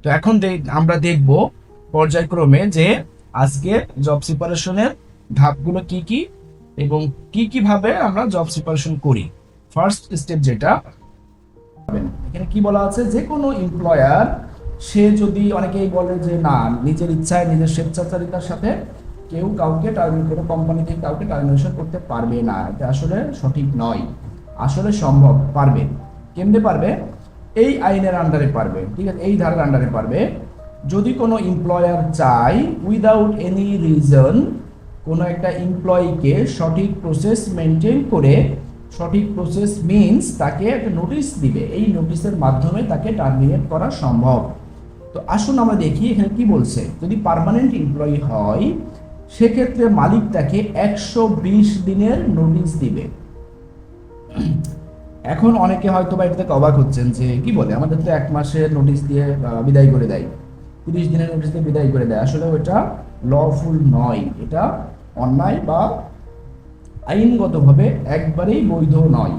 তো এখন আমরা দেখব পর্যায়ক্রমে যে আজকে জব প্রিপারেশনের ধাপগুলো কি কি এবং কি কিভাবে আমরা জব প্রিপারেশন করি। ফার্স্ট স্টেপ যেটা, এখানে কি বলা আছে, যে কোনো এমপ্লয়ার সে যদি, অনেকেই বলে যে না, নিজের ইচ্ছায় নিজের স্বেচ্ছাচারিতার সাথে কেউ কাউকে কোনো কোম্পানি থেকে কাউকে টার্মিনেশন করতে পারবে না। এটা আসলে সঠিক নয়। আসলে সম্ভব, পারবে। কেমনে পারবে? এই আইনের আন্ডারে পারবে, ঠিক আছে, এই ধারার আন্ডারে পারবে। যদি কোনো এমপ্লয়ার চায় উইদাউট এনি রিজন কোনো একটা এমপ্লয়িকে সঠিক প্রসেস মেনটেন করে, সঠিক প্রসেস মিনস তাকে একটা নোটিশ দিবে, এই নোটিশের মাধ্যমে তাকে টার্মিনেট করা সম্ভব। তো আসুন আমরা দেখি এখানে কি বলছে। যদি পার্মানেন্ট এমপ্লয়ি হয় সেক্ষেত্রে মালিক তাকে 120 দিনের নোটিশ দিবে। এখন অনেকে হয়তো বা এটা থেকে অবাক হচ্ছেন যে কি বলে, আমাদের তো 1 মাসের নোটিশ দিয়ে বিদায় করে দেয়, 30 দিনের নোটিশ দিয়ে বিদায় করে দেয়। আসলে ওটা লফুল নয়, এটা অন্যায় বা আইনগতভাবে একবারেই বৈধ নয়।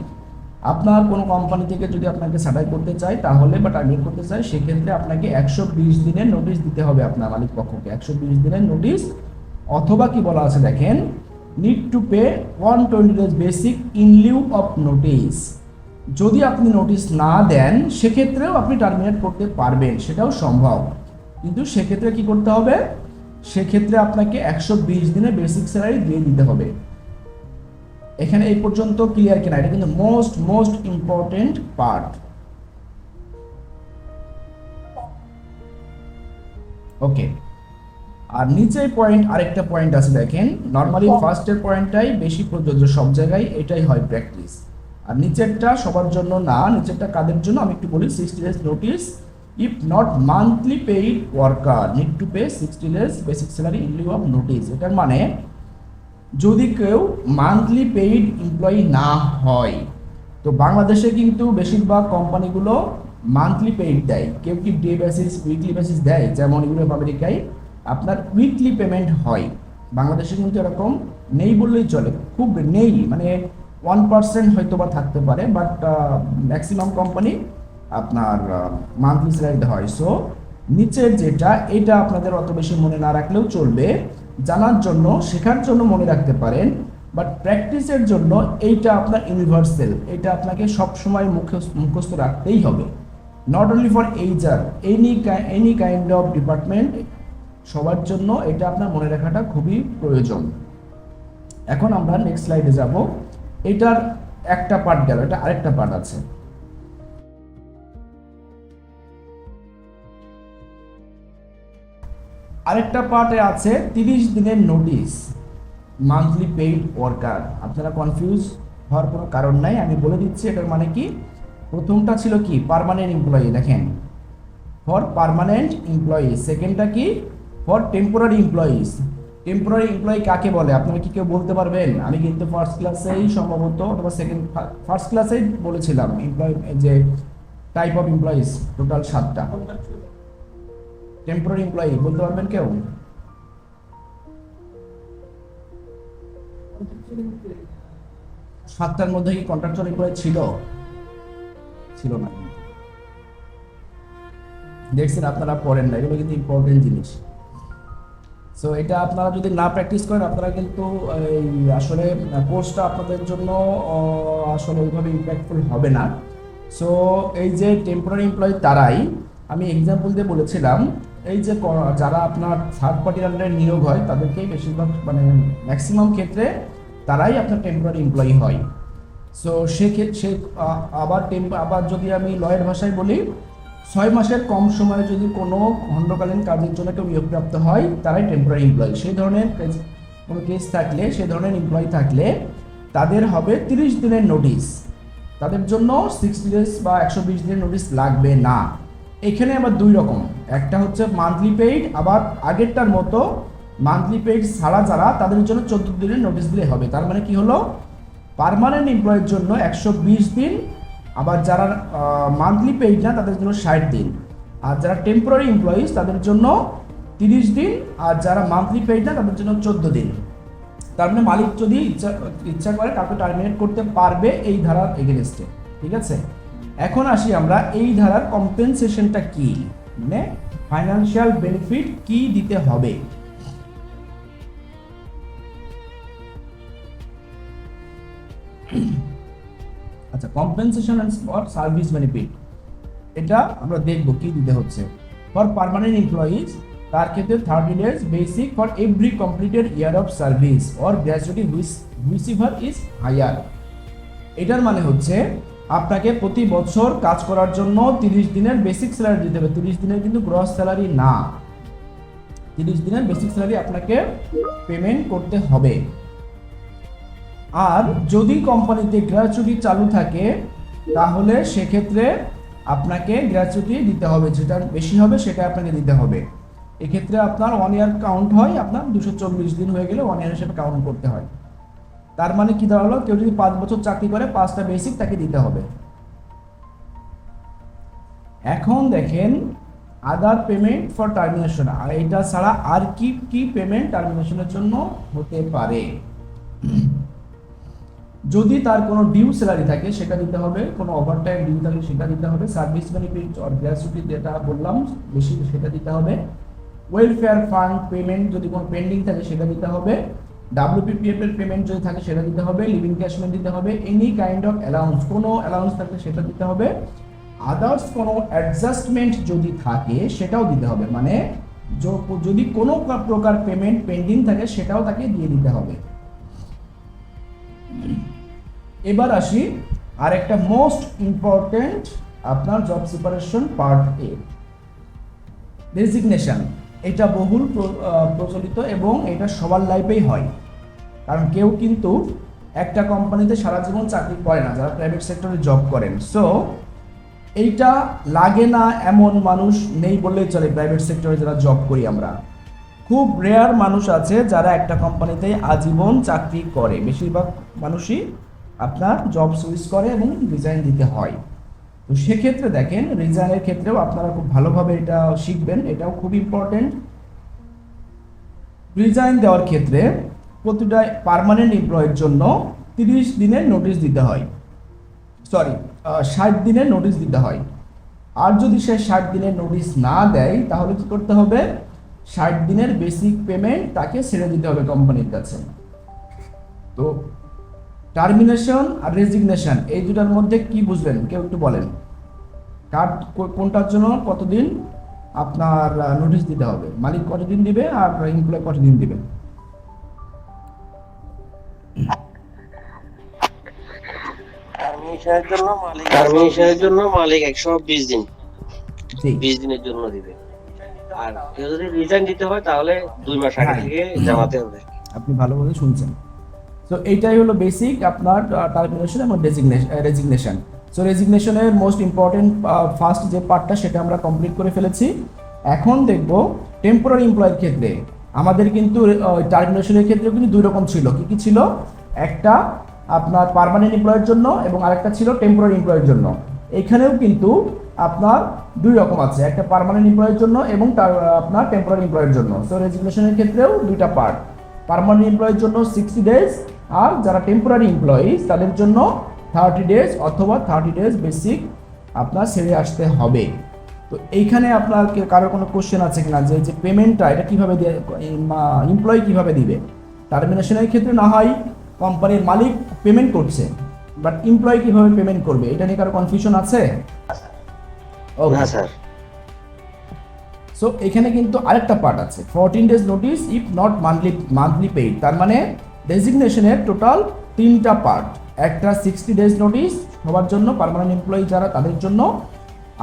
আপনার কোনো কোম্পানি থেকে যদি আপনাকে ছাঁটাই করতে চায় তাহলে বা টার্মিনেট করতে চায়, সেক্ষেত্রে আপনাকে 120 দিনের নোটিশ দিতে হবে আপনার মালিক পক্ষকে, 120 দিনের নোটিশ। অথবা কি বলা আছে দেখেন, need to pay 120 days basic in Liu of notice. যদি আপনি নোটিশ না দেন সেক্ষেত্রেও আপনি টার্মিনেট করতে পারবেন, সেটাও সম্ভব। কিন্তু সেক্ষেত্রে কি করতে হবে? সেক্ষেত্রে আপনাকে 120 দিনের বেসিক স্যালারি দিয়ে দিতে হবে। এখানে এই পর্যন্ত ক্লিয়ার কিনা? এটা কিন্তু মোস্ট ইম্পর্টেন্ট পার্ট। ওকে, আর নিচে পয়েন্ট, আরেকটা পয়েন্ট আছে দেখেন। নরমালি ফার্স্টের পয়েন্টটাই বেশি প্রযোজ্য, সব জায়গায় এটাই হয় প্র্যাকটিস। আর নিচেরটা সবার জন্য না, নিচেরটা কাদের জন্য আমি একটু বলি। 60 days notice if not monthly paid worker need to pay 60 days basic salary in Liu of notice. এটার মানে যদি কেউ মান্থলি পেইড এমপ্লয়ি না হয়, তো বাংলাদেশে কিন্তু বেশিরভাগ কোম্পানিগুলো মান্থলি পেইড দেয়, কেউ কি ডে বেসিস, উইকলি বেসিস দেয়। যেমন ইউরোপ আমেরিকায় আপনার উইকলি পেমেন্ট হয়, বাংলাদেশে কিন্তু এরকম নেই বললেই চলে, খুব নেই, মানে 1% হয়তো বা থাকতে পারে, বাট ম্যাক্সিমাম কোম্পানি আপনার মান্থলি স্যালারি হয়। সো নিচের যেটা, এটা আপনাদের অত বেশি মনে না রাখলেও চলবে, জানার জন্য, শেখার জন্য মনে রাখতে পারেন, বাট প্র্যাকটিসের জন্য এইটা আপনার ইউনিভার্সাল, এটা আপনাকে সবসময় মুখস্থ রাখতেই হবে। Not only for HR, any kind of department, সবার জন্য এটা আপনার মনে রাখাটা খুবই প্রয়োজন। এখন আমরা নেক্সট স্লাইডে যাব। এটার একটা পার্ট গেল, এটা আরেকটা পার্ট আছে। আরেকটা পার্টে আছে 30 দিনের নোটিশ মান্থলি পেইড ওয়ার্কার। আপনারা কনফিউজ হওয়ার কোনো কারণ নাই, আমি বলে দিচ্ছি এটার মানে কি। প্রথমটা ছিল কি, পার্মানেন্ট এমপ্লয়ি, দেখেন ফর পার্মানেন্ট এমপ্লয়ি। সেকেন্ডটা কি, for temporary employees. Temporary employee কাকে বলে আপনারা কি কেউ বলতে পারবেন? আমি কিন্তু ফার্স্ট ক্লাসেই সম্ভবত অথবা ফার্স্ট ক্লাসেই বলেছিলাম এমপ্লয়ি, যে টাইপ অফ এমপ্লয়িজ টোটাল 7টা। টেম্পোরারি এমপ্লয়ি বলতে পারবেন কেউ? সাতটার মধ্যে কি কন্ট্রাকচুয়াল এমপ্লয়ি ছিল? ছিল না। দেখছেন, আপনারা পড়েন না, এগুলো কিন্তু ইম্পর্টেন্ট জিনিস। সো এটা আপনারা যদি না প্র্যাকটিস করেন, আপনারা কিন্তু এই আসলে কোর্সটা আপনাদের জন্য আসলে ওইভাবে ইম্প্যাক্টফুল হবে না। সো এই যে টেম্পোরারি এমপ্লয়ি, তারাই, আমি এক্সাম্পল দিয়ে বলেছিলাম, এই যে যারা আপনার থার্ড পার্টির আন্ডারে নিয়োগ হয় তাদেরকেই বেশিরভাগ, মানে ম্যাক্সিমাম ক্ষেত্রে তারাই আপনার টেম্পোরারি এমপ্লয়ি হয়। সো সে আবার যদি আমি লয়ের ভাষায় বলি, 6 মাসের কম সময়ে যদি কোনো খণ্ডকালীন কাজের জন্য কেউ নিয়োগপ্রাপ্ত হয় তারাই টেম্পোরারি এমপ্লয়ি। সেই ধরনের কোনো কেস থাকলে, সেই ধরনের এমপ্লয়ি থাকলে তাদের হবে 30 দিনের নোটিশ, তাদের জন্য 60 ডেজ বা 120 দিনের নোটিশ লাগবে না। এখানে আবার দুই রকম, একটা হচ্ছে মান্থলি পেইড, আবার আগেরটার মতো মান্থলি পেইড ছাড়া যারা, তাদের জন্য 14 দিনের নোটিশ দিলে হবে। তার মানে কি হলো, পার্মানেন্ট এমপ্লয়ের জন্য 120 দিন, আবার যারা মান্থলি পেইড না তাদের জন্য 60 দিন, আর যারা টেম্পোরারি এমপ্লয়িজ তাদের জন্য 30 দিন, আর যারা মান্থলি পেইড না তাদের জন্য 14 দিন। তার মানে মালিক যদি ইচ্ছা করে কাউকে টার্মিনেট করতে পারবে এই ধারার এগেনস্টে, ঠিক আছে। এখন আসি আমরা এই ধারার কম্পেনসেশনটা কি, মানে ফাইন্যান্সিয়াল বেনিফিট কি দিতে হবে? আচ্ছা, কম্পেনসেশন ফর সার্ভিস বেনিফিট, এটা আমরা দেখব কি দিতে হচ্ছে। ফর পার্মানেন্ট এমপ্লয়িজ, তার ক্ষেত্রে 30 days basic for every completed year of service or gratuity receiver is higher. এটার মানে হচ্ছে আপনাকে প্রতি বছর কাজ করার জন্য 30 দিনের বেসিক স্যালারি দিতে হবে। 30 দিনের কিন্তু গ্রস স্যালারি না, 30 দিনের বেসিক স্যালারি আপনাকে পেমেন্ট করতে হবে। আর যদি কোম্পানিতে গ্র্যাচুইটি চালু থাকে তাহলে সেক্ষেত্রে আপনাকে গ্র্যাচুইটি দিতে হবে, যেটা বেশি হবে সেটা আপনাকে দিতে হবে। এক্ষেত্রে আপনার 1 ইয়ার কাউন্ট হয়, আপনার 240 দিন হয়ে গেলে 1 ইয়ার হিসেবে কাউন্ট করতে হয়। তার মানে কি দাঁড়ালো, কেউ যদি 5 বছর চাকরি করে 5টা বেসিক তাকে দিতে হবে। এখন দেখেন আদার পেমেন্ট ফর টার্মিনেশন, আর এটা ছাড়া আর কি কি পেমেন্ট টার্মিনেশনের জন্য হতে পারে। যদি তার কোনো ডিউ স্যালারি থাকে সেটা দিতে হবে, কোনো ওভারটাইম ডিউ থাকে সেটা দিতে হবে, সার্ভিস বেনিফিট অর গ্র্যাচুইটি যেটা বললাম বেশি সেটা দিতে হবে, ওয়েলফেয়ার ফান্ড পেমেন্ট যদি কোনো পেন্ডিং থাকে সেটা দিতে হবে, WPPF এর পেমেন্ট যদি থাকে সেটা দিতে হবে, লিভিং ক্যাশমেন্ট দিতে হবে, এনি কাইন্ড অফ অ্যালাউন্স, কোনো অ্যালাউন্স থাকলে সেটা দিতে হবে, আদার্স কোনো অ্যাডজাস্টমেন্ট যদি থাকে সেটাও দিতে হবে। মানে যদি কোনো প্রকার পেমেন্ট পেন্ডিং থাকে সেটাও তাকে দিয়ে দিতে হবে। এবার আসি আর একটা মোস্ট ইম্পর্টেন্ট আপনার জব সিপারেশন পার্ট এ, রেজিগনেশন। এটা বহুল প্রচলিত এবং এটা সবার লাইফেই হয়, কারণ কেউ কিন্তু একটা কোম্পানিতে সারা জীবন চাকরি করে না যারা প্রাইভেট সেক্টরে জব করেন। সো এইটা লাগে না এমন মানুষ নেই বললেই চলে। প্রাইভেট সেক্টরে যারা জব করি আমরা, খুব রেয়ার মানুষ আছে যারা একটা কোম্পানিতে আজীবন চাকরি করে। বেশিরভাগ মানুষই আপনার জব সুইচ করে এবং রিজাইন দিতে হয়। তো সেক্ষেত্রে দেখেন রিজাইনের ক্ষেত্রেও আপনারা খুব ভালোভাবে এটা শিখবেন, এটাও খুব ইম্পর্টেন্ট। রিজাইন দেওয়ার ক্ষেত্রে প্রতিটা পার্মানেন্ট এমপ্লয়ের জন্য 30 দিনের নোটিশ দিতে হয়, 60 দিনের নোটিশ দিতে হয়। আর যদি সে 60 দিনের নোটিশ না দেয় তাহলে কি করতে হবে, 60 দিনের বেসিক পেমেন্ট তাকে ছেড়ে দিতে হবে কোম্পানির কাছে। তো টার্মিনেশন আর রেজিগনেশন এই দুটার মধ্যে কি বুঝলেন কেউ একটু বলেন, কোনটার জন্য কতদিন আপনার নোটিশ দিতে হবে, মালিক কতদিন দিবে আর এমপ্লয় কতদিন দিবে? টার্মিনেশনের জন্য মালিক 120 দিন, 20 দিনের জন্য দিবে। আর কেউ যদি রিজাইন দিতে হয় তাহলে 2 মাস আগে থেকে জানাতে হবে। আপনি ভালোভাবে শুনছেন। সো এইটাই হলো বেসিক আপনার টার্মিনেশন এবং রেজিগনেশন। সো রেজিগনেশনের মোস্ট ইম্পর্টেন্ট ফার্স্ট যে পার্টটা সেটা আমরা কমপ্লিট করে ফেলেছি। এখন দেখব টেম্পোরারি এমপ্লয়ের ক্ষেত্রে আমাদের কিন্তু টার্মিনেশনের ক্ষেত্রে কিন্তু দুই রকম ছিল। কি কি ছিল? একটা আপনার পার্মানেন্ট এমপ্লয়ের জন্য এবং আরেকটা ছিল টেম্পোরারি এমপ্লয়ের জন্য। এখানেও কিন্তু আপনার দুই রকম আছে, একটা পার্মানেন্ট এমপ্লয়ের জন্য এবং আপনার টেম্পোরারি এমপ্লয়ের জন্য। সো রেজিগনেশনের ক্ষেত্রেও দুইটা পার্ট, পার্মানেন্ট এমপ্লয়ের জন্য 60 ডেজ আর যারা টেম্পোরারি এমপ্লয়িজ তাদের জন্য 30 ডেজ অথবা 30 ডেজ বেসিক আপনার ছেড়ে আসতে হবে। তো এইখানে আপনার কারোর কোনো কোশ্চেন আছে কিনা যে পেমেন্টটা এটা কীভাবে এমপ্লয়ি কীভাবে দিবে? টার্মিনেশনের ক্ষেত্রে না হয় কোম্পানির মালিক পেমেন্ট করছে, বাট এমপ্লয়ি কীভাবে পেমেন্ট করবে এটা নিয়ে কারো কনফিউশন আছে? না স্যার। সো এখানে কিন্তু আরেকটা পার্ট আছে, 14 days notice if not monthly paid. তার মানে ডেজিগনেশনের টোটাল 3টা পার্ট, একটা 60 ডেজ নোটিস সবার জন্য, পার্মানেন্ট এমপ্লয়ি যারা তাদের জন্য,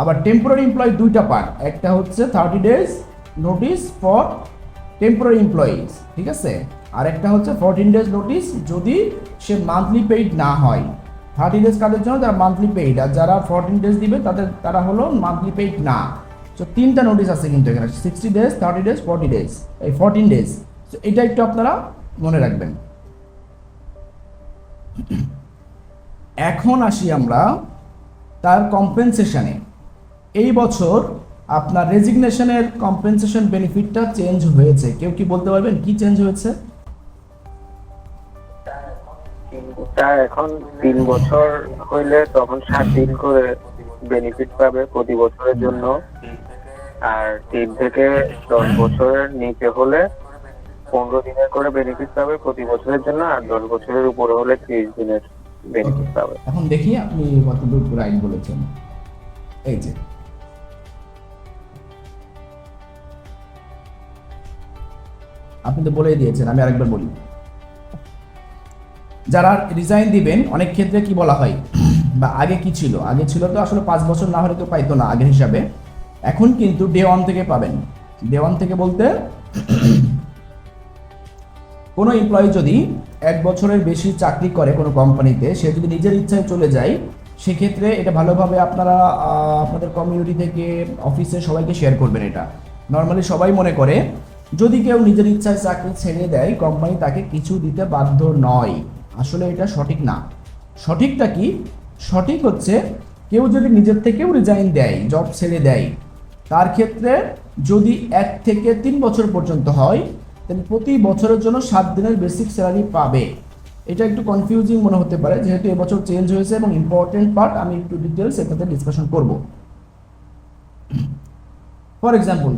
আবার টেম্পোরারি এমপ্লয়ি 2টা পার্ট, একটা হচ্ছে 30 days notice for temporary employees, ঠিক আছে, আর একটা হচ্ছে 14 ডেজ নোটিস যদি সে মান্থলি পেইড না হয়। 30 ডেজ কাদের জন্য? যারা মান্থলি পেইড, আর যারা 14 ডেজ দিবে তারা হলো মান্থলি পেইড না। সো 3টা নোটিস আছে কিন্তু এখানে, 60 ডেজ, 30 ডেজ, 40 ডেজ, এই 14 ডেজ। সো এটা একটু আপনারা মনে রাখবেন। এখন আসি আমরা তার কম্পেনসেশনে। এই বছর আপনার রেজিগনেশনের কম্পেনসেশন বেনিফিটটা চেঞ্জ হয়েছে, কেউ কি বলতে পারবেন কি চেঞ্জ হয়েছে? এখন 3 বছর হইলে তখন 7 দিন করে বেনিফিট পাবে প্রতি বছরের জন্য। আর 3 থেকে 10 বছরের নিচে হলে 15 দিনের করে বেনিফিট পাবে প্রতি বছরের জন্য, আর 10 বছরের উপরে হলে 30 দিনের বেনিফিট পাবে। এখন দেখি আপনি কতদূর রাইট বলেছেন। এই যে আপনি তো বলেই দিয়েছেন, আমি আরেকবার বলি। যারা রিজাইন দিবেন অনেক ক্ষেত্রে কি বলা হয় বা আগে কি ছিল, আগে ছিল তো আসলে 5 বছর না হলে তো পাইতো না আগের হিসাবে। এখন কিন্তু ডে 1 থেকে পাবেন। ডে 1 থেকে বলতে কোনো এমপ্লয়ি যদি 1 বছরের বেশি চাকরি করে কোনো কোম্পানিতে, সে যদি নিজের ইচ্ছায় চলে যায়, সেক্ষেত্রে এটা ভালোভাবে আপনারা আপনাদের কমিউনিটি থেকে অফিসে সবাইকে শেয়ার করবেন। এটা নর্মালি সবাই মনে করে যদি কেউ নিজের ইচ্ছায় চাকরি ছেড়ে দেয় কোম্পানি তাকে কিছু দিতে বাধ্য নয়। আসলে এটা সঠিক না। সঠিকটা কি? সঠিক হচ্ছে কেউ যদি নিজের থেকেও রিজাইন দেয়, জব ছেড়ে দেয়, তার ক্ষেত্রে যদি 1 থেকে 3 বছর পর্যন্ত হয়, তাহলে প্রতি বছরের জন্য 7 দিনের বেসিক স্যালারি পাবে। এটা একটু কনফিউজিং মনে হতে পারে, যেহেতু এবছর চেঞ্জ হয়েছে এবং ইম্পর্টেন্ট পার্ট আমি একটু ডিটেলস এটাতে ডিসকাশন করব। ফর এক্সাম্পল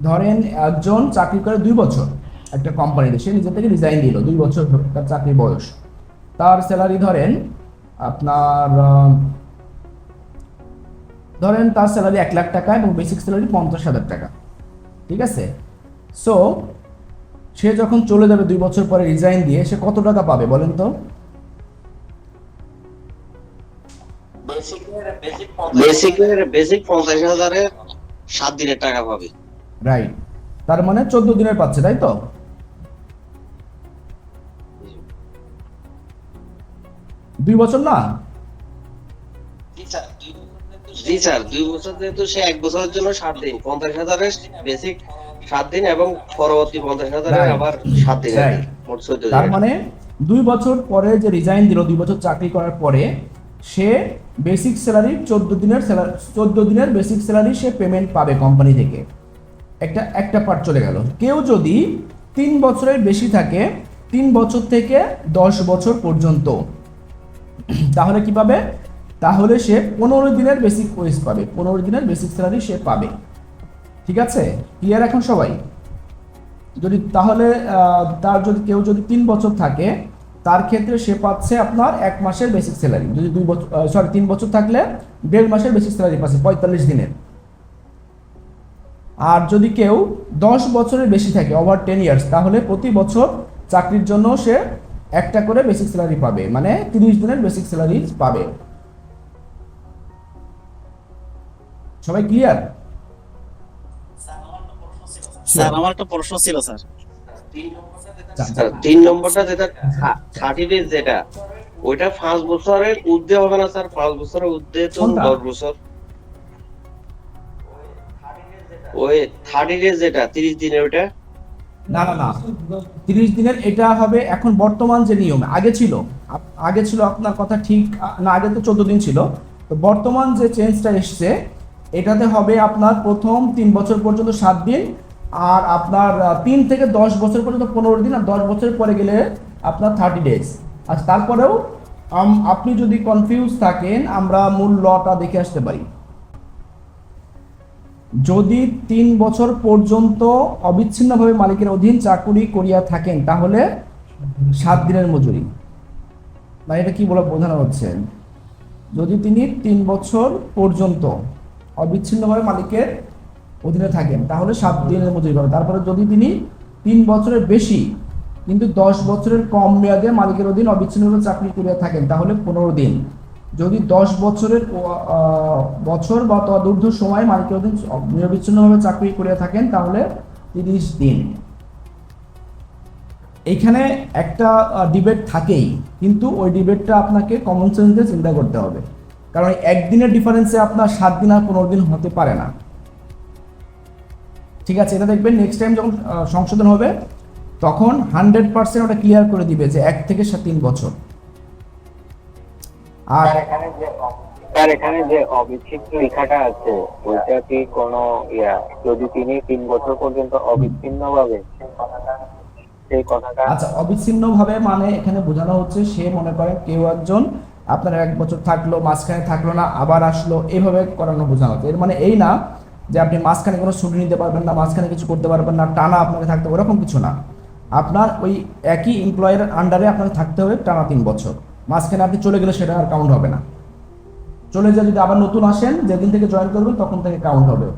ধরেন একজন চাকরি করে 2 বছর একটা কোম্পানিতে, সে নিজে থেকে রিজাইন দিল, 2 বছর তার চাকরির বয়স। তার স্যালারি ধরেন তার স্যালারি 1 লাখ টাকা এবং বেসিক স্যালারি 50,000 টাকা। ঠিক আছে? সো সে যখন চলে যাবে 2 বছর পরে রিজাইন দিয়ে, সে কত টাকা পাবে বলেন তো? বেসিক 50,000-এর 7 দিনের টাকা পাবে। রাইট, তার মানে 14 দিনের পাচ্ছে, তাই তো? দুই বছর না? জি স্যার, 2 বছর যেহেতু সে 1 বছরের জন্য 7 দিন, 50,000-এর বেসিক 7 দিন এবং পরবর্তী 50,000-এর আবার 7 দিন, মোট 14 দিন। তার মানে 2 বছর পরে যে রিজাইন দিল, 2 বছর চাকরি করার পরে সে বেসিক স্যালারি 14 দিনের বেসিক স্যালারি সে পেমেন্ট পাবে কোম্পানি থেকে। একটা পার্ট চলে গেল। কেউ যদি 3 বছরের বেশি থাকে, 3 বছর থেকে 10 বছর পর্যন্ত, তাহলে কি পাবে? তাহলে সে 15 দিনের বেসিক ওয়েজ পাবে, 15 দিনের বেসিক স্যালারি সে পাবে। ঠিক আছে? ক্লিয়ার এখন সবাই? যদি তাহলে কেউ যদি 3 বছর থাকে, তার ক্ষেত্রে সে পাচ্ছে আপনার 1 মাসের বেসিক স্যালারি। যদি 3 বছর থাকলে 1.5 মাসের বেসিক স্যালারি পাচ্ছে 45 দিনের। আর যদি কেউ 10 বছরের বেশি থাকে, ওভার 10 ইয়ার্স, তাহলে প্রতি বছর চাকরির জন্য সে একটা করে বেসিক স্যালারি পাবে, মানে 30 দিনের বেসিক স্যালারি পাবে। সবাই ক্লিয়ার? স্যার আমার একটা প্রশ্ন ছিল স্যার। 3 নম্বরটা যেটা 30 ডেজ, যেটা ওইটা 5 বছরের ঊর্ধ্বে হবে না স্যার? 5 বছরের ঊর্ধ্বে তো 10 বছর। ওই 30 ডেজ যেটা 30 দিনের, ওইটা না 30 দিনের এটা হবে এখন বর্তমান যে নিয়ম। আগে ছিল আপনার কথা ঠিক না, আগে তো 14 দিন ছিল। তো বর্তমান যে চেঞ্জটা এসছে, এটাতে হবে আপনার প্রথম 3 বছর পর্যন্ত 7 দিন, আর আপনার 3 থেকে 10 বছর পর্যন্ত 15 দিন, আর 10 বছর পরে গেলে আপনার 30 ডেজ। আর তারপরেও আপনি যদি কনফিউজ থাকেন, আমরা মূল লটা দেখে আসতে পারি। যদি 3 বছর পর্যন্ত অবিচ্ছিন্নভাবে মালিকের অধীন চাকুরি করিয়া থাকেন, তাহলে 7 দিনের মজুরি। মানে এটা কি বলে বোঝানো হচ্ছে? যদি তিনি 3 বছর পর্যন্ত অবিচ্ছিন্নভাবে মালিকের অধীনে থাকেন, তাহলে 7 দিনের মজুরি পাবেন। তারপরে যদি তিনি 3 বছরের বেশি কিন্তু 10 বছরের কম মেয়াদে মালিকের অধীন অবিচ্ছিন্নভাবে চাকরি করিয়া থাকেন, তাহলে 15 দিন। যদি 10 বছরের বছর বা তদূর্ধ্ব সময় মালিকের অধীন নিরবিচ্ছিন্নভাবে চাকরি করিয়া থাকেন, তাহলে 30 দিন। এইখানে একটা ডিবেট থাকেই, কিন্তু ওই ডিবেটটা আপনাকে কমন সেন্স দিয়ে চিন্তা করতে হবে, কারণ একদিনের ডিফারেন্সে আপনার 7 দিন আর 15 দিন হতে পারে না। ঠিক আছে? এটা দেখবেন নেক্সট টাইম যখন সংশোধন হবে, তখন 100% ওটা ক্লিয়ার করে দিবে যে 1 থেকে 3 বছর। আর এখানে যে অবিচ্ছিন্ন লেখাটা আছে, ওইটা কি কোনো যদি তিনি 3 বছর পর্যন্ত অবিচ্ছিন্নভাবে, সেই কথাটা? আচ্ছা, অবিচ্ছিন্নভাবে মানে এখানে বোঝানো হচ্ছে, সে মনে করেন কেউ একজন আপনার 1 বছর থাকলো, মাঝখানে থাকলো না, আবার আসলো, এইভাবে করানো বোঝানো হচ্ছে। এর মানে এই না যে আপনি মাঝখানে কোনো ছুটি নিতে পারবেন না, মাঝখানে কিছু করতে পারবেন না, টানা আপনাকে থাকতে হবে, ওরকম কিছু না। আপনার ওই একই এমপ্লয়ের আন্ডারে আপনাকে থাকতে হবে টানা 3 বছর। মাঝখানে আপনি চলে গেলে সেটা আর কাউন্ট হবে না। চলে যা যদি আবার নতুন আসেন, যেদিন থেকে জয়েন করবেন তখন থেকে কাউন্ট হবে।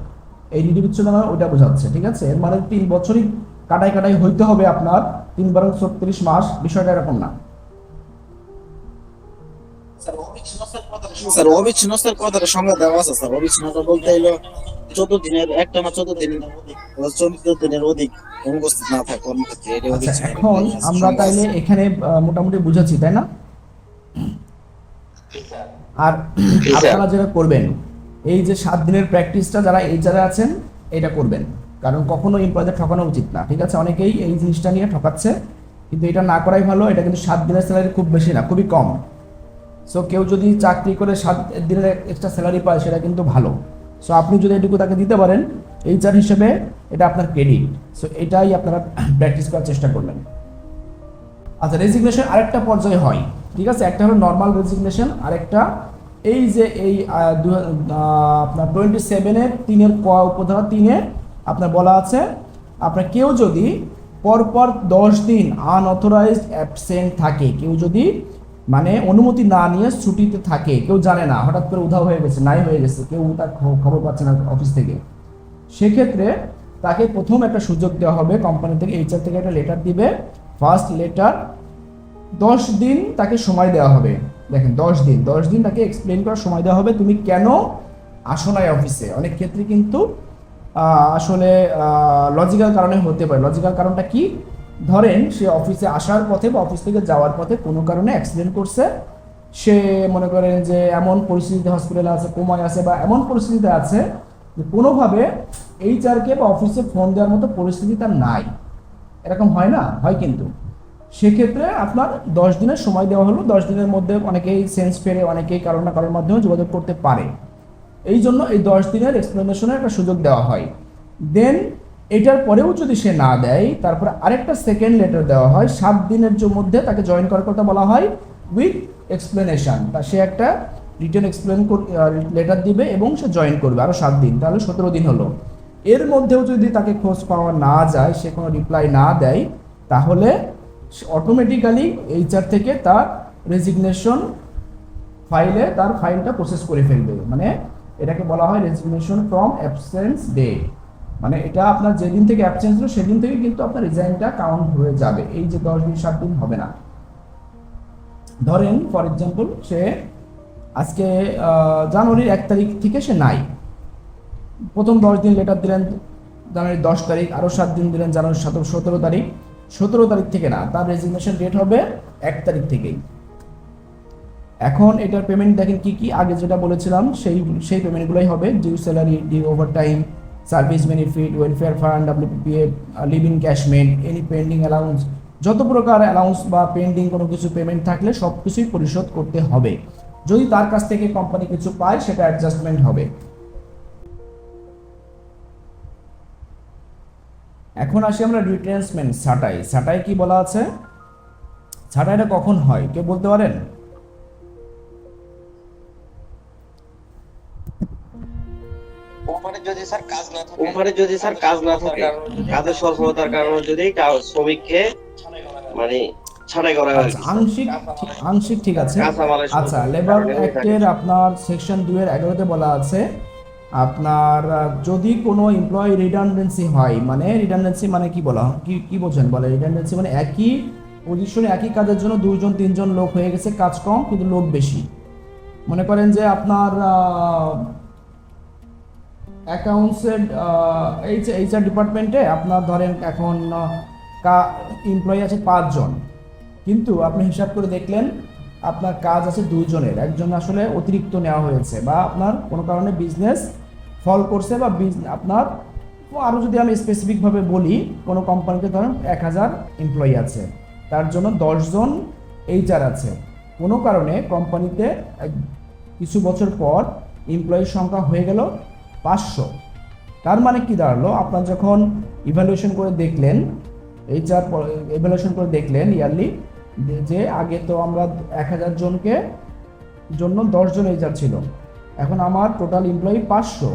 এই নীতি বিচ্ছেদ ওইটা বোঝাচ্ছে, ঠিক আছে? এর মানে 3 বছরই কাটাই কাটাই হইতে হবে আপনার, 3 বারং 36 মাস, বিষয়টা এরকম না। স্যার অবিচ্ছিন্নতার কথাটা সংজ্ঞা দেওয়া আছে স্যার। অবিচ্ছিন্নতা বলতে হলো 14 দিনের একটানা 14 দিন 14 দিনের অধিক অনুপস্থিত না থাকে কর্মক্ষেত্রে, এটা আচ্ছা, অবিচ্ছিন্ন। এখন আমরা তাইলে এখানে মোটামুটি বুঝাচ্ছি, তাই না? আর জি, স্যার। আপনারা যেটা করবেন, এই যে 7 দিনের প্র্যাকটিসটা যারা এইচআরে আছেন এটা করবেন, কারণ কখনো এমপ্লয়ীদের ঠকানো উচিত না, ঠিক আছে? অনেকেই এই জিনিসটা নিয়ে ঠকাচ্ছে, কিন্তু এটা না করাই ভালো। এটা কিন্তু 7 দিনের স্যালারি খুব বেশি না, খুবই কম। সো কেউ যদি চাকরি করে 7 দিনের এক্সট্রা স্যালারি পায় সেটা কিন্তু ভালো। সো আপনি যদি এটুকু তাকে দিতে পারেন এইচআর হিসেবে, এটা আপনার ক্রেডিট। সো এটাই আপনারা প্র্যাকটিস করার চেষ্টা করবেন। আচ্ছা, রেজিগনেশন আরেকটা পর্যায়ে হয়, ঠিক আছে? একটা হলো নর্মাল রেজিগনেশন, আরেকটা এই যে এই আপনার 27-এর 3-এর ক উপধারা 3-এ আপনার বলা আছে, আপনার কেউ যদি পরপর 10 দিন আনঅথরাইজড অ্যাবসেন্ট থাকে, কেউ যদি মানে অনুমতি না নিয়ে ছুটিতে থাকে, কেউ জানে না, হঠাৎ করে উধাও হয়ে গেছে, নাই হয়ে গেছে, কেউ তার খবর পাচ্ছে না অফিস থেকে, সেক্ষেত্রে তাকে প্রথম একটা সুযোগ দেওয়া হবে কোম্পানি থেকে, এইচআর থেকে একটা লেটার দিবে, ফার্স্ট লেটার। 10 দিন তাকে সময় দেওয়া হবে। দেখেন 10 দিন তাকে এক্সপ্লেন করার সময় দেওয়া হবে, তুমি কেন আসো নাই অফিসে। অনেক ক্ষেত্রে কিন্তু আসলে লজিক্যাল কারণে হতে পারে। লজিক্যাল কারণটা কি? ধরেন সে অফিসে আসার পথে বা অফিস থেকে যাওয়ার পথে কোনো কারণে অ্যাক্সিডেন্ট করছে, সে মনে করেন যে এমন পরিস্থিতিতে হসপিটালে আছে, কোমায় আছে, বা এমন পরিস্থিতিতে আছে যে কোনোভাবে এইচআরকে বা অফিসে ফোন দেওয়ার মতো পরিস্থিতি তার নাই। এরকম হয় না? হয় কিন্তু। সেক্ষেত্রে আপনার 10 দিনের সময় দেওয়া হলো। 10 দিনের মধ্যে অনেকেই সেন্স ফেরে, অনেকেই কারণ না কারোর মাধ্যমে যোগাযোগ করতে পারে, এই জন্য এই 10 দিনের এক্সপ্লেনেশনের একটা সুযোগ দেওয়া হয়। দেন এটার পরেও যদি সে না দেয়, তারপরে আরেকটা সেকেন্ড লেটার দেওয়া হয়, 7 দিনের মধ্যে তাকে জয়েন করার কথা বলা হয় উইথ এক্সপ্লেনেশন। তা সে একটা রিটার্ন লেটার দিবে এবং সে জয়েন করবে আরও 7 দিন, তাহলে 17 দিন হলো। এর মধ্যেও যদি তাকে খোঁজ পাওয়া না যায়, সে কোনো রিপ্লাই না দেয়, তাহলে অটোমেটিক্যালি এইচআর থেকে তার রেজিগনেশন ফাইলে তার ফাইলটা প্রসেস করে ফেলবে। মানে এটাকে বলা হয় রেজিগনেশন ফ্রম অ্যাবসেন্স ডে। মানে এটা আপনার যেদিন থেকে অ্যাবসেন্স হলো সেদিন থেকে কিন্তু আপনার রিজাইনটা কাউন্ট হয়ে যাবে, এই যে 10 দিন 7 দিন হবে না। ধরেন ফর এক্সাম্পল সে আজকে জানুয়ারির 1 তারিখ থেকে সে নাই, প্রথম 10 দিন লেটার দিলেন জানুয়ারির 10 তারিখ, আরও 7 দিন দিলেন জানুয়ারির 17 তারিখ। 17 তারিখ থেকে না, তার রেজিগনেশন ডেট হবে 1 তারিখ থেকেই। এখন এটার পেমেন্ট দেখেন কি কি, আগে যেটা বলেছিলাম সেই পেমেন্টগুলোই হবে। Due salary, due overtime, service benefit, welfare fund, WPF, leave encashment, any pending allowance, যত প্রকার অ্যালাউন্স বা পেন্ডিং কোনো কিছু পেমেন্ট থাকলে সব কিছুই পরিশোধ করতে হবে। যদি তার কাছ থেকে কোম্পানি কিছু পায় সেটা অ্যাডজাস্টমেন্ট হবে। এখন আসি আমরা রিট্রেন্সমেন্ট, ছাঁটাই। ছাঁটাই কি বলা আছে? ছাঁটাইটা কখন হয় কেউ বলতে পারেন? কোম্পানির যদি স্যার কাজ না থাকে, কাজের স্বল্পতার কারণে যদি শ্রমিককে মানে ছাঁটাই করা হয়, আচ্ছা, আংশিক ঠিক আছে। কাঁচামালের আচ্ছা, স্বল্পতার লেবার কারণে অ্যাক্টের আপনার সেকশন 2-11-তে বলা আছে, আপনার যদি কোনো এমপ্লয়ি রিডান্ডেন্সি হয়, মানে রিডান্ডেন্সি মানে কি বলা, কি বোঝেন বলে? রিডান্ডেন্সি মানে একই পজিশনে একই কাজের জন্য 2-3 লোক হয়ে গেছে, কাজ কম কিন্তু লোক বেশি। মনে করেন যে আপনার অ্যাকাউন্টসের এইচআর ডিপার্টমেন্টে আপনার ধরেন এখন এমপ্লয়ি আছে 5 জন, কিন্তু আপনি হিসাব করে দেখলেন আপনার কাজ আছে 2 জনের, একজন আসলে অতিরিক্ত নেওয়া হয়েছে, বা আপনার কোনো কারণে বিজনেস ফল করছে, বা আপনার আরও যদি আমি স্পেসিফিকভাবে বলি, কোনো কোম্পানিতে ধরেন 1000 এমপ্লয়ি আছে, তার জন্য 10 জন এইচআর আছে। কোনো কারণে কোম্পানিতে কিছু বছর পর এমপ্লয়ির সংখ্যা হয়ে গেল 500। তার মানে কি দাঁড়ালো, আপনার যখন ইভ্যালুয়েশন করে দেখলেন, এইচআর ইভ্যালুয়েশন করে দেখলেন ইয়ারলি, যে আগে তো আমরা 1000 জনকে জন্য 10 জন এইচআর ছিল, এখন আমার টোটাল এমপ্লয়ি 500,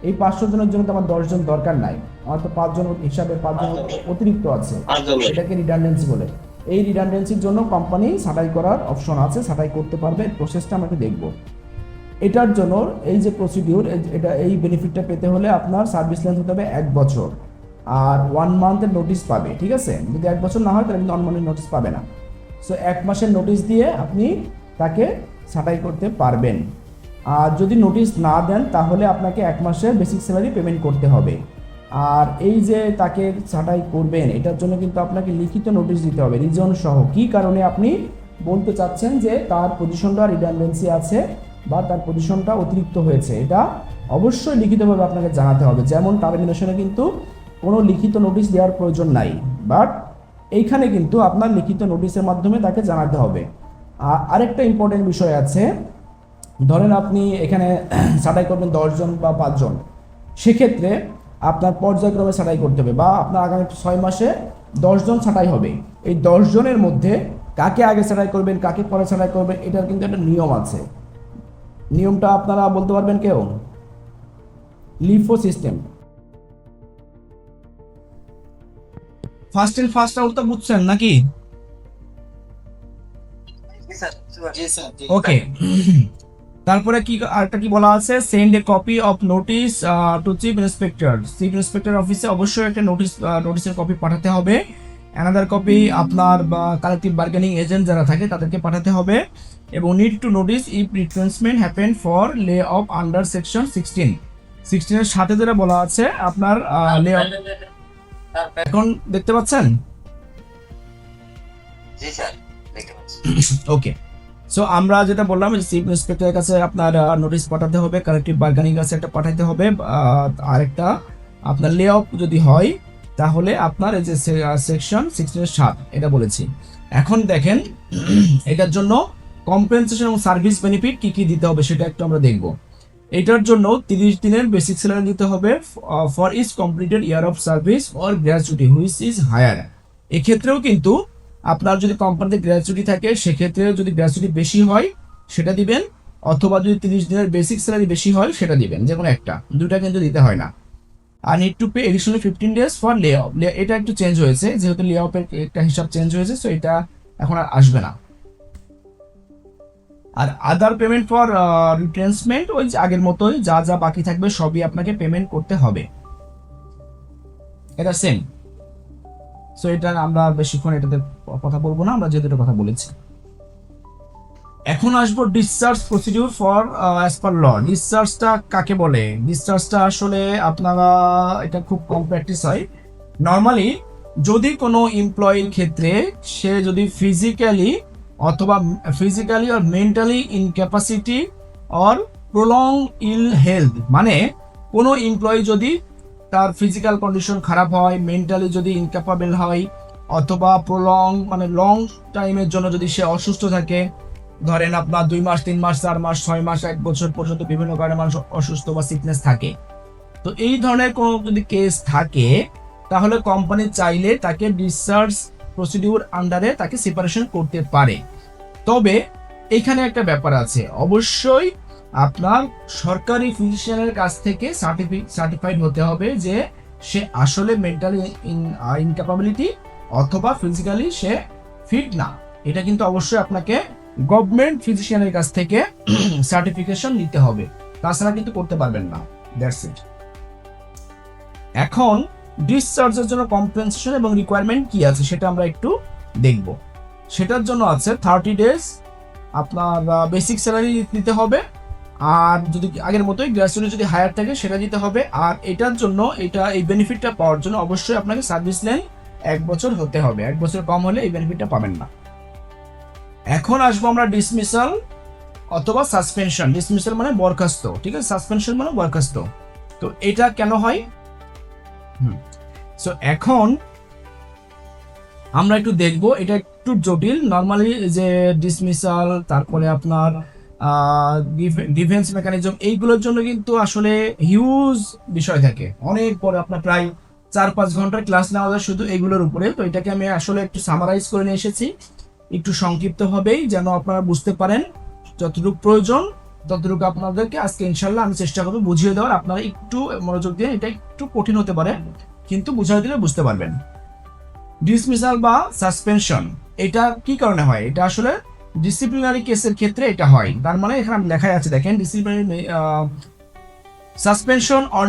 এই 500 জনের জন্য তো আমার 10 জন দরকার নাই, আমার তো 5 জন হিসাবে 5 জন অতিরিক্ত আছে, এটাকে রিডান্ডেন্সি বলে। এই রিডান্ডেন্সির জন্য কোম্পানি ছাঁটাই করার অপশন আছে, ছাঁটাই করতে পারবে, প্রসেসটা আমাকে দেখব। এটার জন্য এই যে প্রসিডিউর, এটা এই বেনিফিটটা পেতে হলে আপনার সার্ভিস লেন্থ হতে হবে 1 বছর আর 1 মান্থের নোটিশ পাবে, ঠিক আছে? যদি 1 বছর না হয় তাহলে কিন্তু 1 মান্থের নোটিশ পাবে না। সো 1 মাসের নোটিশ দিয়ে আপনি তাকে ছাঁটাই করতে পারবেন। আর যদি নোটিশ না দেন তাহলে আপনাকে 1 মাসের বেসিক স্যালারি পেমেন্ট করতে হবে। আর এই যে তাকে ছাঁটাই করবেন, এটার জন্য কিন্তু আপনাকে লিখিত নোটিশ দিতে হবে, রিজন সহ, কী কারণে আপনি বলতে চাচ্ছেন যে তার পজিশনটা রিডান্ডেন্সি আছে বা তার পজিশনটা অতিরিক্ত হয়েছে, এটা অবশ্যই লিখিতভাবে আপনাকে জানাতে হবে। যেমন টার্মিনেশনে কিন্তু কোনো লিখিত নোটিশ দেওয়ার প্রয়োজন নাই, বাট এইখানে কিন্তু আপনার লিখিত নোটিশের মাধ্যমে তাকে জানাতে হবে। আরেকটা ইম্পর্টেন্ট বিষয় আছে, ধরেন আপনি এখানে ছাঁটাই করবেন 10 জন বা 5 জন, সেক্ষেত্রে আপনার পর্যায়ক্রমে ছাঁটাই করতে হবে, বা আপনার আগামী 6 মাসে 10 জন ছাঁটাই হবে। এই 10 জনের মধ্যে কাকে আগে ছাঁটাই করবেন, কাকে পরে ছাঁটাই করবেন, এটার কিন্তু একটা নিয়ম আছে। নিয়মটা আপনারা বলতে পারবেন কেউ? LIFO system. First in first out তো বুঝছেন নাকি? ওকে। তারপরে কি আরেকটা কি বলা আছে, send A copy of notice to chief inspector. Chief inspector অফিসে অবশ্যই একটা নোটিশের কপি পাঠাতে হবে। অ্যানাদার কপি আপনার বা কালেকটিভ বার্গেনিং এজেন্ট যারা থাকে তাদেরকে পাঠাতে হবে। এবং need to notice if retrenchment happen for lay off under section 16 এর সাথে যেটা বলা আছে আপনার লে অফ, এখন দেখতে পাচ্ছেন? জি স্যার, দেখতে পাচ্ছি। ওকে, সো আমরা যেটা বললাম যে চিফ ইন্সপেক্টরের কাছে আপনার নোটিশ পাঠাতে হবে, কালেকটিভ বার্গেনিং কাছে একটা পাঠাতে হবে, আরেকটা আপনার লে অফ যদি হয় তাহলে আপনার এই যে সেকশন 16 এটা বলেছি। এখন দেখেন এটার জন্য কম্পেনসেশন এবং সার্ভিস বেনিফিট কি কি দিতে হবে সেটা একটু আমরা দেখব। এটার জন্য 30 দিনের বেসিক স্যালারি দিতে হবে for each completed year of service or gratuity which is higher. এক্ষেত্রেও কিন্তু আপনার যদি কোম্পানিতে গ্র্যাচুইটি থাকে সেক্ষেত্রে যদি গ্র্যাচুইটি বেশি হয় সেটা দিবেন, অথবা যদি 30 দিনের বেসিক স্যালারি বেশি হয় সেটা দিবেন, যে কোনো একটা, দুটা কিন্তু দিতে হয় না। আর need to pay additional 15 days for lay off. এটা একটু চেঞ্জ হয়েছে, যেহেতু লে অফের একটা হিসাব চেঞ্জ হয়েছে, সো এটা এখন আর আসবে না। আর আদার পেমেন্ট ফর রিট্রেন্সমেন্ট ওই আগের মতোই, যা যা বাকি থাকবে সবই আপনাকে পেমেন্ট করতে হবে, এটা সেম। সো এটা আমরা বেশিক্ষণ এটাতে কথা বলবো না, আমরা যেহেতু কথা বলেছি। এখন আসবো discharge procedure for as per law. ডিসচার্জটা কাকে বলে? ডিসচার্জটা আসলে আপনারা, এটা খুব কম প্র্যাকটিস হয়। নর্মালি যদি কোনো এমপ্লয়ির ক্ষেত্রে সে যদি physically or mentally incapacity or prolong ill health, মানে কোনো এমপ্লয়ি যদি তার ফিজিক্যাল কন্ডিশন খারাপ হয়, মেন্টালি যদি ইনক্যাপাবল হয়, অথবা প্রলং মানে লং টাইমের জন্য যদি সে অসুস্থ থাকে, ধরেন আপনার 2 মাস 3 মাস 4 মাস 6 মাস 1 বছর পর্যন্ত বিভিন্ন কারণে মানুষ অসুস্থ বা সিকনেস থাকে, তো এই ধরনের কোনো যদি কেস থাকে তাহলে কোম্পানি চাইলে তাকে ডিসচার্জ প্রসিডিউর আন্ডারে তাকে সেপারেশন করতে পারে। তবে এখানে একটা ব্যাপার আছে, অবশ্যই আপনার সরকারি ফিজিশিয়ানের কাছ থেকে সার্টিফাইড হতে হবে যে সে আসলে মেন্টালি ইনক্যাপাবিলিটি অথবা ফিজিক্যালি সে ফিট না। এটা কিন্তু অবশ্যই আপনাকে গভর্নমেন্ট ফিজিশিয়ানের কাছ থেকে সার্টিফিকেশন নিতে হবে, তাছাড়া কিন্তু করতে পারবেন না। That's it. এখন ডিসচার্জের জন্য কম্পেনসেশন এবং রিকোয়ারমেন্ট কি আছে সেটা আমরা একটু দেখব। সেটার জন্য আছে 30 days আপনার বেসিক স্যালারি দিতে হবে, আর যদি আগের মতোই গ্র্যাচুইটি যদি হায়ার থাকে সেটা দিতে হবে। আর এটার জন্য এই বেনিফিটটা পাওয়ার জন্য অবশ্যই আপনাকে সার্ভিস লেন 1 বছর হতে হবে, 1 বছর কম হলে এই বেনিফিটটা পাবেন না। এখন আসবো আমরা ডিসমিসাল অথবা সাসপেনশন। ডিসমিসাল মানে বরখাস্ত, ঠিক আছে, সাসপেনশন মানে বরখাস্ত। তো এটা কেন হয়? সো এখন আমরা একটু দেখবো, এটা একটু জটিল। নর্মালি যে ডিসমিসাল, তারপরে আপনার ডিফেন্স মেকানিজম, এইগুলোর জন্য কিন্তু আসলে হিউজ বিষয় থাকে, অনেক বড়, আপনার প্রায় 4-5 ঘন্টার ক্লাস নেওয়া যায় শুধু এইগুলোর উপরে। তো এটাকে আমি আসলে একটু সামারাইজ করে নিয়ে এসেছি একটু সংক্ষিপ্তভাবেই, যেন আপনারা বুঝতে পারেন যতটুকু প্রয়োজন ততটুকু আপনাদেরকে আজকে ইনশাল্লাহ আমি চেষ্টা করবো বুঝিয়ে দেওয়ার। আপনারা একটু মনোযোগ দিয়ে, এটা একটু কঠিন হতে পারে কিন্তু বুঝিয়ে দিলে বুঝতে পারবেন। ডিসমিসাল বা সাসপেনশন এটা কি কারণে হয়? এটা আসলে ডিসিপ্লিনারি কেসের ক্ষেত্রে এটা হয়। তার মানে এখানে লেখাই আছে দেখেন, disciplinary suspension on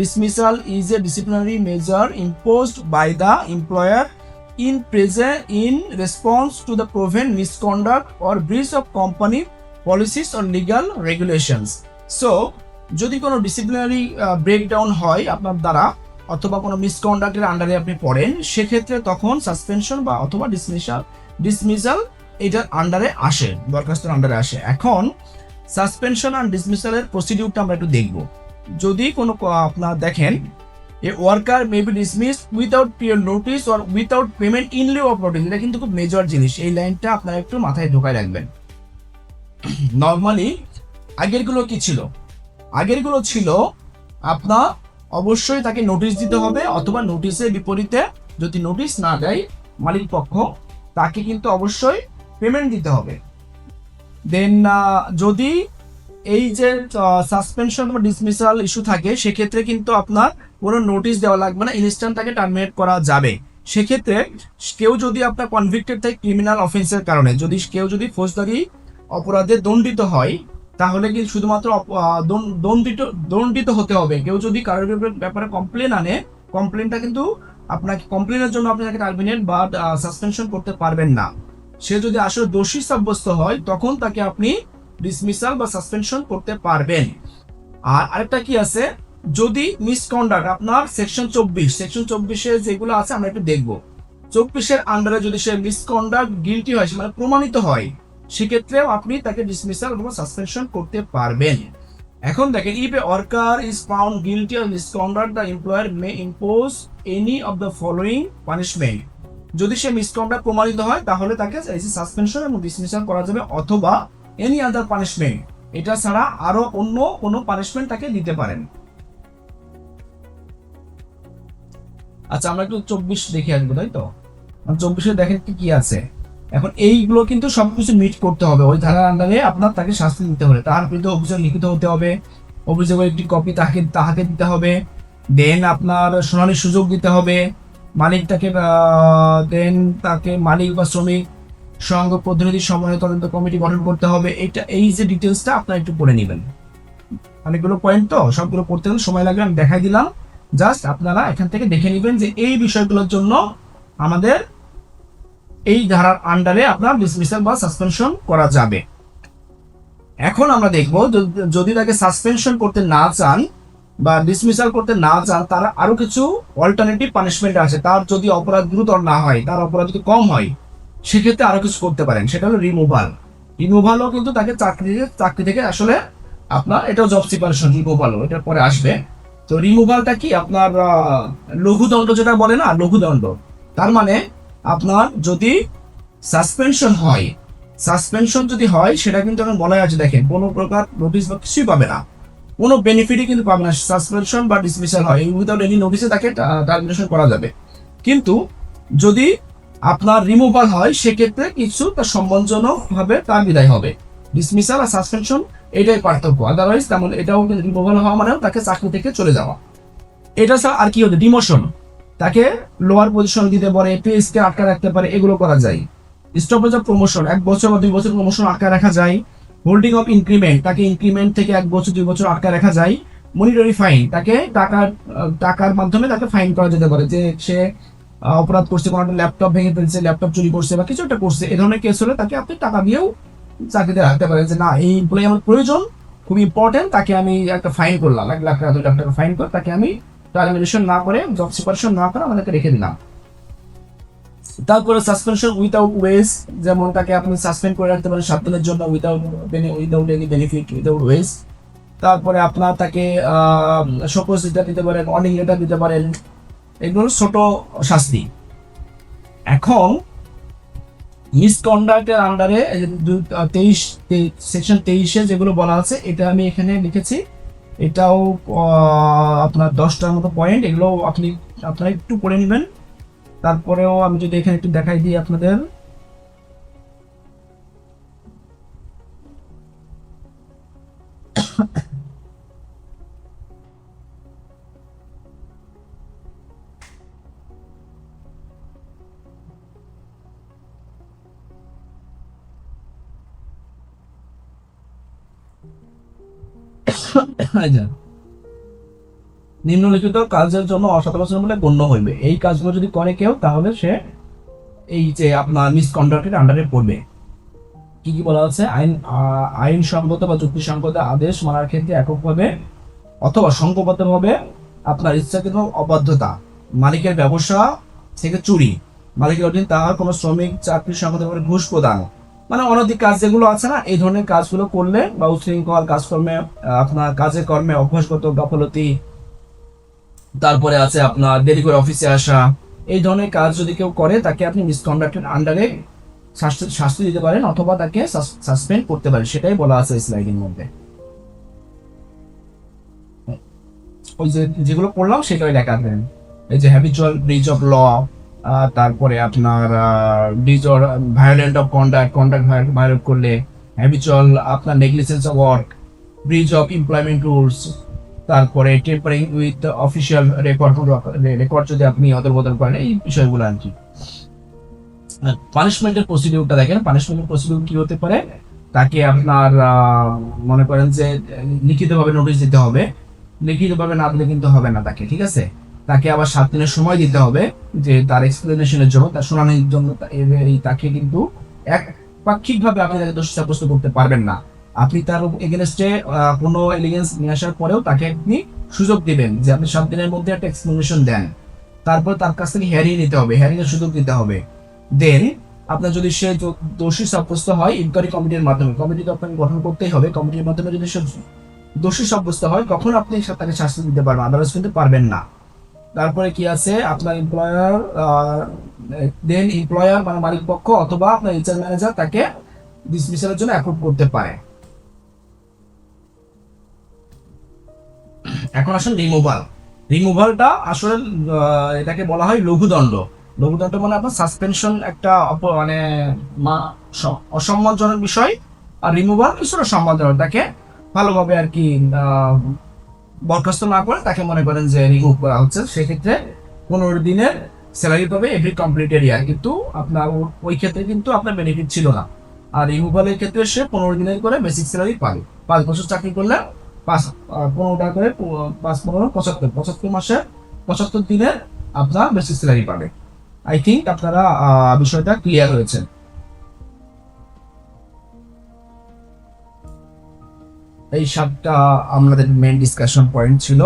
dismissal is a disciplinary measure imposed by the employer in response to the proven misconduct or breach of company policies or legal regulations. So যদি কোনো ডিসিপ্লিনারি ব্রেকডাউন হয় আপনার দ্বারা অথবা কোনো মিসকন্ডাক্টের আন্ডারে আপনি পড়েন, সেক্ষেত্রে তখন সাসপেনশন বা অথবা ডিসমিসাল এটার আন্ডারে আসে, বরখাস্তের আন্ডারে আসে। এখন সাসপেনশন আর ডিসমিসালের প্রসিডিউরটা আমরা একটু দেখব। যদি কোনো আপনার দেখেন এ worker may be dismiss without pure notice or without payment in Liu of notice, এটা কিন্তু খুব মেজর জিনিস, এই লাইনটা আপনারা একটু মাথায় ঢোকায় রাখবেন। নর্মালি আগেরগুলো কি ছিল? আগেরগুলো ছিল আপনার অবশ্যই তাকে নোটিশ দিতে হবে, অথবা নোটিশের বিপরীতে যদি নোটিশ না দেয় মালিক পক্ষ, তাকে কিন্তু অবশ্যই পেমেন্ট দিতে হবে। দেন যদি এই যে সাসপেনশন বা ডিসমিসাল ইস্যু থাকে, সেক্ষেত্রে কিন্তু আপনার কোনো নোটিশ দেওয়া লাগবে না, ইনস্ট্যান্ট তাকে টার্মিনেট করা যাবে। সেক্ষেত্রে কেউ যদি আপনার কনভিক্টেড থাকে ক্রিমিনাল অফেন্সের কারণে, যদি কেউ যদি ফৌজদারি অপরাধে দণ্ডিত হয়, তাহলে কিন্তু শুধুমাত্র দণ্ডিত হতে হবে। কেউ যদি কারোর ব্যাপারে কমপ্লেন আনে, কমপ্লেনটা কিন্তু আপনাকে কমপ্লেনের জন্য আপনি তাকে টার্মিনেট বা সাসপেনশন করতে পারবেন না। সে যদি আসলে দোষী সাব্যস্ত হয়, তখন তাকে আপনি ডিসমিসাল বা সাসপেনশন করতে পারবেন। আর আরেকটা কি আছে, যদি মিসকন্ডাক্ট আপনার সেকশন 24 যেগুলো আছে আমরা একটু দেখবো। 24 আন্ডারে যদি সে মিসকন্ডাক্ট গিলটি হয়, মানে প্রমাণিত হয়, সেক্ষেত্রেও আপনি তাকে ডিসমিসাল অথবা সাসপেনশন করতে পারবেন। এখন দেখেন, if A worker is found guilty of misconduct the employer May impose any of the following punishment. যদি সে মিসকন্ডাক্ট প্রমাণিত হয়, তাহলে তাকে সাসপেনশন এবং ডিসমিসাল করা যাবে, অথবা এনি আদার পানিশমেন্ট, এটা ছাড়া আরো অন্য কোনো পানিশমেন্ট তাকে দিতে পারেন। আচ্ছা, আমরা একটু 24 দেখে আসবো, তাই তো? 24 দেখেন কি আছে। এখন এইগুলো কিন্তু সবকিছু মিট করতে হবে, ওই ধারার আন্ডারে আপনার তাকে শাস্তি দিতে হবে। তার বিরুদ্ধে অভিযোগ লিখিত হতে হবে, অভিযোগের একটি কপি তাহাকে দিতে হবে। দেন আপনার শুনানির সুযোগ দিতে হবে, মালিকটাকে দেন তাকে মালিক বা শ্রমিক সংঘ প্রতিনিধি সমন্বয় তদন্ত কমিটি গঠন করতে হবে। এই যে ডিটেলসটা আপনারা একটু পড়ে নেবেন। অনেকগুলো পয়েন্ট তো, সবগুলো পড়তে গেলে সময় লাগবে, আমি দেখাই দিলাম। জাস্ট আপনারা এখান থেকে দেখে নেবেন যে এই বিষয়গুলোর জন্য আমাদের এই ধারার আন্ডারে আপনার ডিসমিসাল বা সাসপেনশন করা যাবে। এখন আমরা দেখব, যদি তাকে সাসপেনশন করতে না চান বা ডিসমিসাল করতে না চান, তার আরো কিছু অল্টারনেটিভ পানিশমেন্ট আছে। তার যদি অপরাধ গুরুতর না হয়, তার অপরাধ যদি কম হয়, সেক্ষেত্রে আরো কিছু করতে পারেন, সেটা হলো রিমুভালও কিন্তু তাকে চাকরি থেকে আসলে আপনার, এটাও জব সিপারেশন, রিমুভালও এটার পরে আসবে। তো রিমুভালটা কি আপনার লঘুদণ্ড যেটা বলে না, লঘুদণ্ড। তার মানে আপনার যদি সাসপেনশন যদি হয়, সেটা কিন্তু এখন বলা আছে, দেখেন কোনো প্রকার নোটিশ বা কিছুই পাবে না, কোনো বেনিফিটই কিন্তু পাবে না। সাসপেনশন বা ডিসমিসাল হয়, উইদাউট এনি নোটিসে তাকে টার্মিনেশন করা যাবে। কিন্তু যদি আপনার রিমুভাল হয়, সেক্ষেত্রে কিছু তার সম্মানজনক ভাবে তার বিদায় হবে। ডিসমিসাল আর সাসপেনশন এটাই পার্থক্য, আদারওয়াইজ তেমন এটাও কিন্তু রিমুভাল হওয়া মানেও তাকে চাকরি থেকে চলে যাওয়া। এটা ছাড়া আর কি হতে, ডিমোশন, তাকে লোয়ার পজিশন দিতে পারে, পে স্কেল আটকে রাখতে পারে, এগুলো করা যায়। স্টপেজ অফ প্রমোশন, 1 বছর বা 2 বছর প্রমোশন আটকে রাখা যায়। হোল্ডিং অফ ইনক্রিমেন্ট, তাকে ইনক্রিমেন্ট থেকে 1 বছর 2 বছর আটকে রাখা যায়। মনিটরি ফাইন, তাকে টাকার মাধ্যমে তাকে ফাইন করা যেতে পারে, যে সে অপরাধ করছে, কোনো একটা ল্যাপটপ ভেঙে ফেলছে, ল্যাপটপ চুরি করছে বা কিছু একটা করছে, এই ধরনের কেস হলে তাকে আপনি টাকা দিয়েও চাকরিতে রাখতে পারেন, যে না এই এমপ্লয়ি আমার প্রয়োজন, খুব ইম্পর্টেন্ট, তাকে আমি একটা ফাইন করলাম, 1 লাখ টাকা 2 লাখ টাকা ফাইন করে তাকে আমি টার্মিনেশন না করে, জব সিপারেশন না করে আমাদেরকে রেখে দিলাম। তারপরে সাসপেনশন উইথাউট ওয়েজ, যেমন তাকে আপনি সাসপেন্ড করে রাখতে পারেন 7 দিনের জন্য without any benefit, without wage. তারপরে আপনার তাকে শোকজ লেটার দিতে পারেন, ওয়ার্নিং লেটার দিতে পারেন, এগুলো ছোট শাস্তি। এখন মিসকন্ডাক্টের আন্ডারে সেকশন 23 যেগুলো বলা আছে, এটা আমি এখানে লিখেছি, এটাও আপনার 10টার মতো পয়েন্ট, এগুলো আপনারা একটু পড়ে নেবেন। তারপরেও আমি যদি এখানে একটু দেখাই দিই আপনাদের, এই যে, নিম্নলিখিত কাজের জন্য অসাধারণ বলে গণ্য হইবে। এই কাজগুলো যদি করে কেউ তাহলে সে এই যে আপনার মিসকন্ডাক্টের আন্ডারে পড়বে। কি কি বলা আছে? আইনসঙ্গত বা যুক্তিসঙ্গত আদেশ মানার ক্ষেত্রে এককভাবে অথবা সংঘবদ্ধভাবে আপনার ইচ্ছাকৃত অবাধ্যতা, মালিকের ব্যবসা থেকে চুরি, মালিকের অধীন তাহার কোনো শ্রমিক চাকরি সংগতভাবে ঘুষ প্রদান, মানে অনৈতিক কাজ যেগুলো আছে না, এই ধরনের কাজগুলো করলে বা উচ্ছৃঙ্খল কাজকর্মে আপনার কাজে কর্মে অভ্যাসগত গাফলতি, তারপরে আছে আপনার দেরি করে অফিসে আসা, এই ধরনের কাজ যদি কেউ করে তাকে আপনি মিসকন্ডাক্টের আন্ডারে শাস্তি দিতে পারেন অথবা তাকে সাসপেন্ড করতে পারেন। সেটাই বলা আছে স্লাইডের মধ্যে। ওই যে যেগুলো পড়লাম সেটাই লেখা আছে। এই যে হ্যাবিচুয়াল ব্রিচ অফ ল, তারপরে আপনার breach or violent of conduct violate করলে, হ্যাবিচুয়াল আপনার negligence of work, breach of employment rules, তারপরে টেম্পারিং উইথ অফিসিয়াল রেকর্ড যদি আপনি অদল-বদল করেন, এই বিষয়গুলো আর কি। পানিশমেন্টের প্রসিডিউরটা দেখেন। পানিশমেন্টের প্রসিডিউর কি হতে পারে? তাকে আপনার মনে করেন যে লিখিতভাবে নোটিশ দিতে হবে। লিখিতভাবে না দিলে কিন্তু হবে না তাকে, ঠিক আছে? তাকে আবার 7 দিনের সময় দিতে হবে যে তার এক্সপ্লেনেশনের জন্য, তার শুনানির জন্য। তাকে কিন্তু একপাক্ষিকভাবে আপনি তাকে দোষী সাব্যস্ত করতে পারবেন না। আপনি তার এগেনস্টে কোনো এলিগেন্স নিয়ে আসার পরেও তাকে আপনি সুযোগ দিবেন যে আপনি 7 দিনের মধ্যে একটা এক্সপ্লেনেশন দেন। তারপর তার কাছ থেকে হিয়ারিং নিতে হবে, হিয়ারিং এর সুযোগ দিতে হবে। দেন আপনার যদি সে দোষী সাব্যস্ত হয়, ইনকোয়ারি কমিটির মাধ্যমে, কমিটি তো আপনাকে গঠন করতেই হবে, কমিটির মাধ্যমে যদি সে দোষী সাব্যস্ত হয় তখন আপনি তাকে শাস্তি দিতে পারবেন, আদারওয়াইজ কিন্তু পারবেন না। তারপরে কি আছে? আপনার এমপ্লয়ার মানে মালিক পক্ষ অথবা আপনার এইচআর ম্যানেজার তাকে ডিসমিসালের জন্য অ্যাপ্রুভ করতে পারে। এখন আসলে রিমুভালটা আসলে এটাকে বলা হয় লঘুদণ্ড। লঘুদণ্ড মানে আপনার সাসপেনশন একটা মানে অসম্মানজনক বিষয়, আর রিমুভাল কিছুটা সম্মানজনক। তাকে ভালোভাবে আর কি বরখাস্ত না করে তাকে মনে করেন যে রিমুভ করা হচ্ছে। সেক্ষেত্রে 15 দিনের স্যালারি পাবে এভরি কমপ্লিটেড ইয়ার, কিন্তু আপনার ওই ক্ষেত্রে কিন্তু আপনার বেনিফিট ছিল না। আর রিমুভালের ক্ষেত্রে সে 15 দিনের করে বেসিক স্যালারি পাবে। 5 বছর চাকরি করলে 15 টাকা করে 5 15 75 মাসে 75 দিনের আপনার বেসিক স্যালারি পাবে। আই থিঙ্ক আপনারা বিষয়টা ক্লিয়ার হয়েছে। এই 7টা আমাদের মেইন ডিসকাশন পয়েন্ট ছিল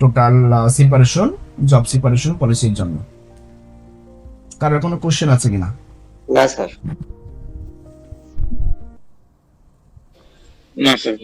টোটাল সেপারেশন, জব সেপারেশন পলিসির জন্য। কারোর কোনো কোশ্চেন আছে কিনা? না স্যার। না স্যার।